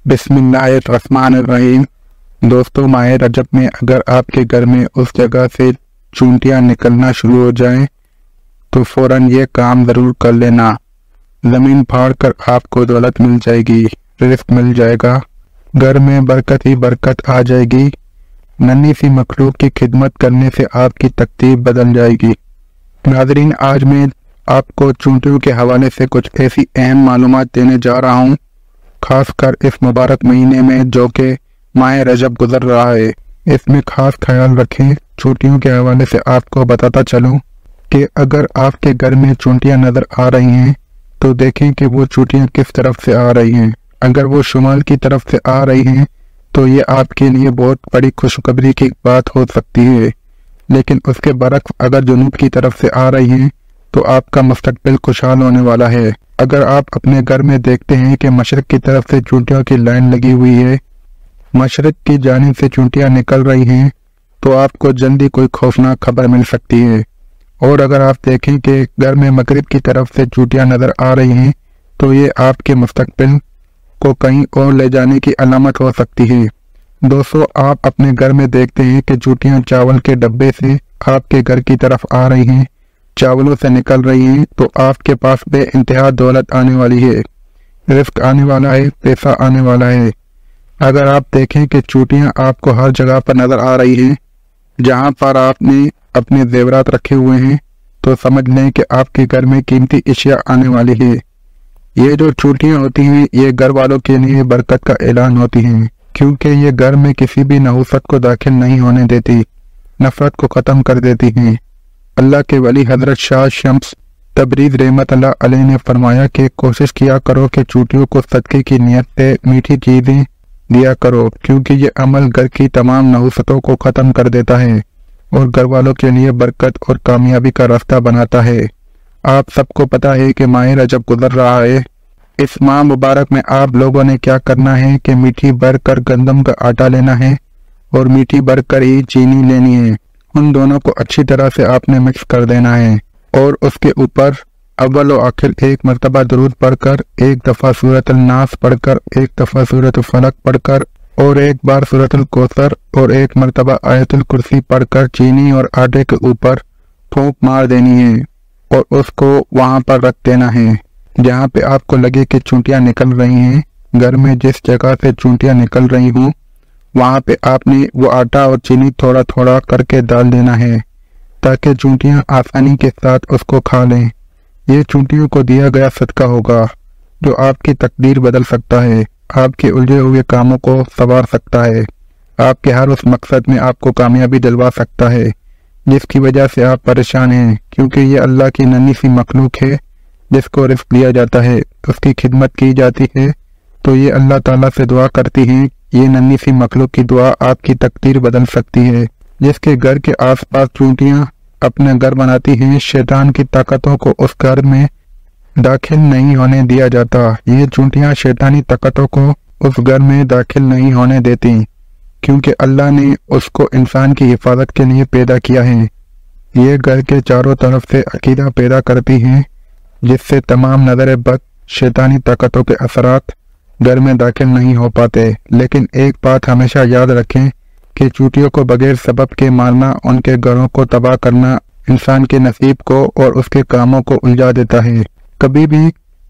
बिस्मिल्लाहिर्रहमानिर्रहीम। दोस्तों, माह रजब में अगर आपके घर में उस जगह से चूंटियां निकलना शुरू हो जाएं तो फौरन ये काम ज़रूर कर लेना। ज़मीन फाड़ कर आपको दौलत मिल जाएगी, रिज़्क मिल जाएगा, घर में बरकत ही बरकत आ जाएगी। नन्ही सी मखलूक की खिदमत करने से आपकी तकदीर बदल जाएगी। नाज़रीन, आज मैं आपको चूंटियों के हवाले से कुछ ऐसी अहम मालूमात देने जा रहा हूँ, खासकर इस मुबारक महीने में जो कि माह रजब गुजर रहा है। इसमें खास ख्याल रखें। चूंटियों के हवाले से आपको बताता चलूं कि अगर आपके घर में चूंटियां नजर आ रही हैं तो देखें कि वो चूंटियां किस तरफ से आ रही हैं। अगर वो शुमाल की तरफ से आ रही हैं तो ये आपके लिए बहुत बड़ी खुशखबरी की बात हो सकती है, लेकिन उसके बरक्स अगर जुनूब की तरफ से आ रही हैं तो आपका मुस्तकबिल खुशहाल होने वाला है। अगर आप अपने घर में देखते हैं कि मशरक की तरफ से चूंटियों की लाइन लगी हुई है, मशरक की जानिब से चूंटियां निकल रही हैं, तो आपको जल्दी कोई खौफनाक खबर मिल सकती है। और अगर आप देखें कि घर में मगरिब की तरफ से चूंटियां नजर आ रही हैं तो ये आपके मुस्तकबिल को कहीं और ले जाने की अलामत हो सकती है। दोस्तों, आप अपने घर में देखते हैं कि चूंटियां चावल के डब्बे से आपके घर की तरफ आ रही हैं, चावलों से निकल रही हैं, तो आपके पास बेइंतहा दौलत आने वाली है, रिज़्क आने वाला है, पैसा आने वाला है। अगर आप देखें कि चूंटियां आपको हर जगह पर नजर आ रही हैं जहां पर आपने अपने जेवरात रखे हुए हैं, तो समझ लें कि आपके घर में कीमती अशिया आने वाली है। ये जो चूंटियां होती हैं ये घर वालों के लिए बरकत का ऐलान होती हैं, क्योंकि ये घर में किसी भी नहुसत को दाखिल नहीं होने देती, नफरत को ख़त्म कर देती हैं। अल्लाह के वली हजरत शाह शम्स तबरीज़ रहमतुल्लाह अलैह ने फरमाया कि कोशिश किया करो कि चूंटियों को सदके की नियत से मीठी चीज़ें दिया करो, क्योंकि ये अमल घर की तमाम नहुसतों को ख़त्म कर देता है और घर वालों के लिए बरकत और कामयाबी का रास्ता बनाता है। आप सबको पता है कि माह रजब गुजर रहा है। इस माह मुबारक में आप लोगों ने क्या करना है कि मीठी भर कर गंदम का आटा लेना है और मीठी भर कर ही चीनी लेनी है। उन दोनों को अच्छी तरह से आपने मिक्स कर देना है और उसके ऊपर अव्वल और आखिर एक मरतबा दुरूद पढ़कर, एक दफ़ा सूरतुल नास पढ़कर, एक दफ़ा सूरतुल फलक पढ़कर और एक बार सूरतुल कौसर और एक मरतबा आयतुल कुर्सी पढ़कर चीनी और आटे के ऊपर फूंक मार देनी है और उसको वहां पर रख देना है जहां पे आपको लगे कि चूंटियां निकल रही हैं। घर में जिस जगह से चूंटियां निकल रही हों वहां पे आपने वो आटा और चीनी थोड़ा थोड़ा करके डाल देना है ताकि चूंटियां आसानी के साथ उसको खा लें। ये चूंटियों को दिया गया सदका होगा जो आपकी तकदीर बदल सकता है, आपके उलझे हुए कामों को संवार सकता है, आपके हर उस मकसद में आपको कामयाबी दिलवा सकता है जिसकी वजह से आप परेशान हैं। क्योंकि ये अल्लाह की नन्ही सी मखलूक है जिसको रिज़्क दिया जाता है, उसकी खिदमत की जाती है, तो ये अल्लाह ताला से दुआ करती है। ये नन्ही सी मखलूक की दुआ आपकी तकदीर बदल सकती है। जिसके घर के आसपास चूंटियां अपने घर बनाती हैं, शैतान की ताकतों को उस घर में दाखिल नहीं होने दिया जाता। ये चूंटियां शैतानी ताकतों को उस घर में दाखिल नहीं होने देती, क्योंकि अल्लाह ने उसको इंसान की हिफाजत के लिए पैदा किया है। ये घर के चारों तरफ से अकीदा पैदा करती हैं जिससे तमाम नजर बद शैतानी ताकतों के असरात घर में दाखिल नहीं हो पाते। लेकिन एक बात हमेशा याद रखें कि चूंटियों को बगैर सबब के मारना, उनके घरों को तबाह करना इंसान के नसीब को और उसके कामों को उलझा देता है। कभी भी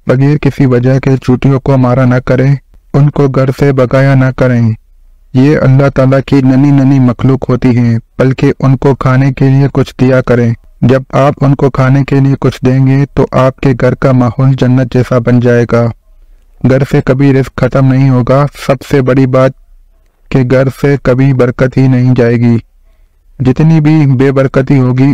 बगैर किसी वजह के चूंटियों को मारा न करें, उनको घर से भगाया न करें। ये अल्लाह ताला की नन्ही नन्ही मखलूक होती हैं, बल्कि उनको खाने के लिए कुछ दिया करें। जब आप उनको खाने के लिए कुछ देंगे तो आपके घर का माहौल जन्नत जैसा बन जाएगा। घर से कभी रिज़्क खत्म नहीं होगा। सबसे बड़ी बात कि घर से कभी बरकत ही नहीं जाएगी। जितनी भी बेबरकती होगी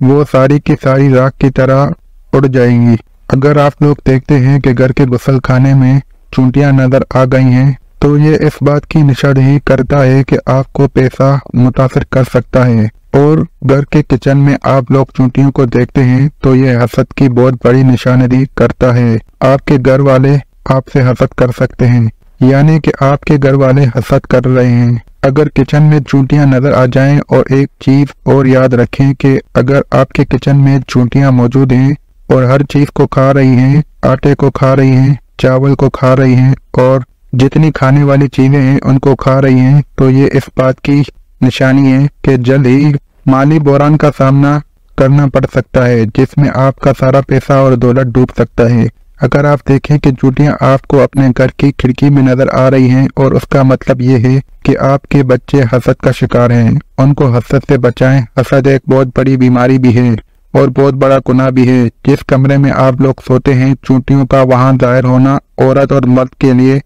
वो सारी की सारी राख की तरह उड़ जाएंगी। अगर आप लोग देखते हैं कि घर के गुसल खाने में चूंटियां नजर आ गई हैं तो ये इस बात की निशानी करता है कि आपको पैसा मुतासिर कर सकता है। और घर के किचन में आप लोग चूंटियों को देखते हैं तो ये हसद की बहुत बड़ी निशानी करता है। आपके घर वाले आपसे हसद कर सकते हैं, यानी कि आपके घर वाले हसद कर रहे हैं। अगर किचन में चूंटियां नजर आ जाएं, और एक चीज और याद रखें कि अगर आपके किचन में चूंटियां मौजूद हैं और हर चीज को खा रही हैं, आटे को खा रही हैं, चावल को खा रही हैं और जितनी खाने वाली चीजें हैं उनको खा रही हैं, तो ये इस बात की निशानी है कि जल्द ही माली बहरान का सामना करना पड़ सकता है, जिसमें आपका सारा पैसा और दौलत डूब सकता है। अगर आप देखें कि चूंटियां आपको अपने घर की खिड़की में नजर आ रही हैं और उसका मतलब ये है कि आपके बच्चे हसद का शिकार हैं, उनको हसद से बचाएं। हसद एक बहुत बड़ी बीमारी भी है और बहुत बड़ा गुनाह भी है। जिस कमरे में आप लोग सोते हैं, चूंटियों का वहां जाहिर होना औरत और मर्द के लिए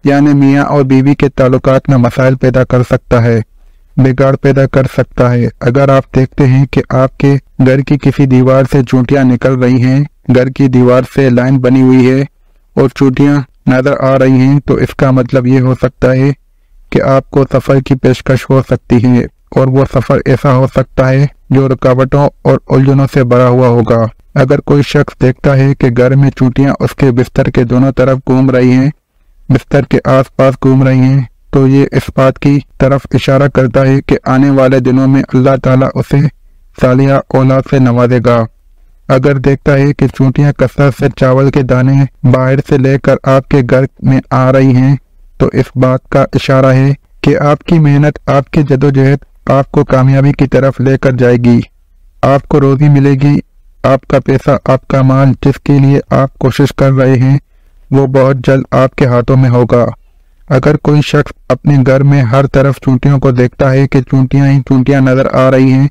यानी मियाँ और बीवी के ताल्लुकात में मसाइल पैदा कर सकता है, बिगाड़ पैदा कर सकता है। अगर आप देखते हैं कि आपके घर की किसी दीवार से चूंटियां निकल रही हैं, घर की दीवार से लाइन बनी हुई है और चूंटियां नजर आ रही हैं, तो इसका मतलब ये हो सकता है कि आपको सफर की पेशकश हो सकती है और वो सफर ऐसा हो सकता है जो रुकावटों और उलझनों से भरा हुआ होगा। अगर कोई शख्स देखता है कि घर में चूंटियां उसके बिस्तर के दोनों तरफ घूम रही हैं, बिस्तर के आसपास घूम रही हैं, तो ये इस बात की तरफ इशारा करता है कि आने वाले दिनों में अल्लाह ताला उसे सालिया औलाद से नवाजेगा। अगर देखता है कि चूंटियां कसरत से चावल के दाने बाहर से लेकर आपके घर में आ रही हैं, तो इस बात का इशारा है कि आपकी मेहनत, आपकी जदोजहद आपको कामयाबी की तरफ लेकर जाएगी। आपको रोजी मिलेगी, आपका पैसा, आपका माल जिसके लिए आप कोशिश कर रहे हैं, वो बहुत जल्द आपके हाथों में होगा। अगर कोई शख्स अपने घर में हर तरफ चूंटियों को देखता है कि चूंटियां ही चूंटियां नजर आ रही हैं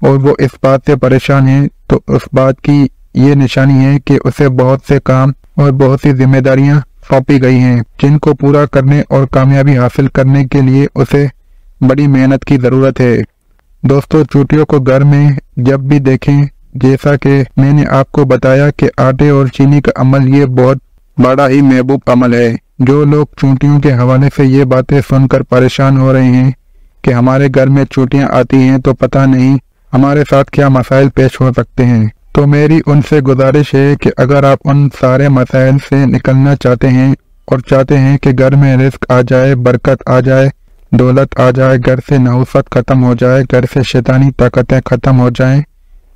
और वो इस बात से परेशान है, तो उस बात की ये निशानी है कि उसे बहुत से काम और बहुत सी जिम्मेदारियां सौंपी गई हैं, जिनको पूरा करने और कामयाबी हासिल करने के लिए उसे बड़ी मेहनत की जरूरत है। दोस्तों, चूंटियों को घर में जब भी देखें, जैसा कि मैंने आपको बताया कि आटे और चीनी का अमल ये बहुत बड़ा ही महबूब अमल है। जो लोग चूंटियों के हवाले से ये बातें सुनकर परेशान हो रहे हैं कि हमारे घर में चूंटियां आती हैं तो पता नहीं हमारे साथ क्या मसाइल पेश हो सकते हैं, तो मेरी उनसे गुजारिश है कि अगर आप उन सारे मसाइल से निकलना चाहते हैं और चाहते हैं कि घर में रिस्क आ जाए, बरकत आ जाए, दौलत आ जाए, घर से नहुसत खत्म हो जाए, घर से शैतानी ताकतें खत्म हो जाएं,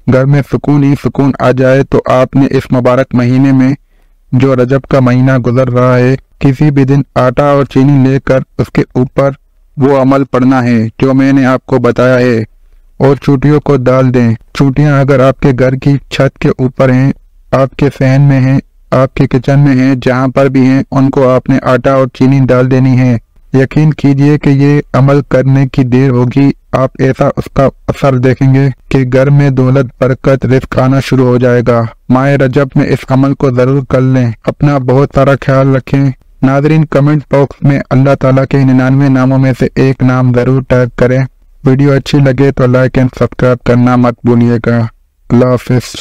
घर में सुकून ही सुकून आ जाए, तो आपने इस मुबारक महीने में जो रजब का महीना गुजर रहा है, किसी भी दिन आटा और चीनी लेकर उसके ऊपर वो अमल पढ़ना है जो मैंने आपको बताया है और चूंटियों को डाल दें। चूंटियां अगर आपके घर की छत के ऊपर हैं, आपके फैन में हैं, आपके किचन में हैं, जहां पर भी हैं, उनको आपने आटा और चीनी डाल देनी है। यकीन कीजिए कि ये अमल करने की देर होगी, आप ऐसा उसका असर देखेंगे कि घर में दौलत, बरकत, रिज़्क़ आना शुरू हो जाएगा। माह रजब में इस अमल को जरूर कर लें। अपना बहुत सारा ख्याल रखें। नाज़रीन, कमेंट बॉक्स में अल्लाह ताला के 99 नामों में से एक नाम जरूर टाइप करें। वीडियो अच्छी लगे तो लाइक एंड सब्सक्राइब करना मत भूलिएगा। अल्लाह हाफिज़।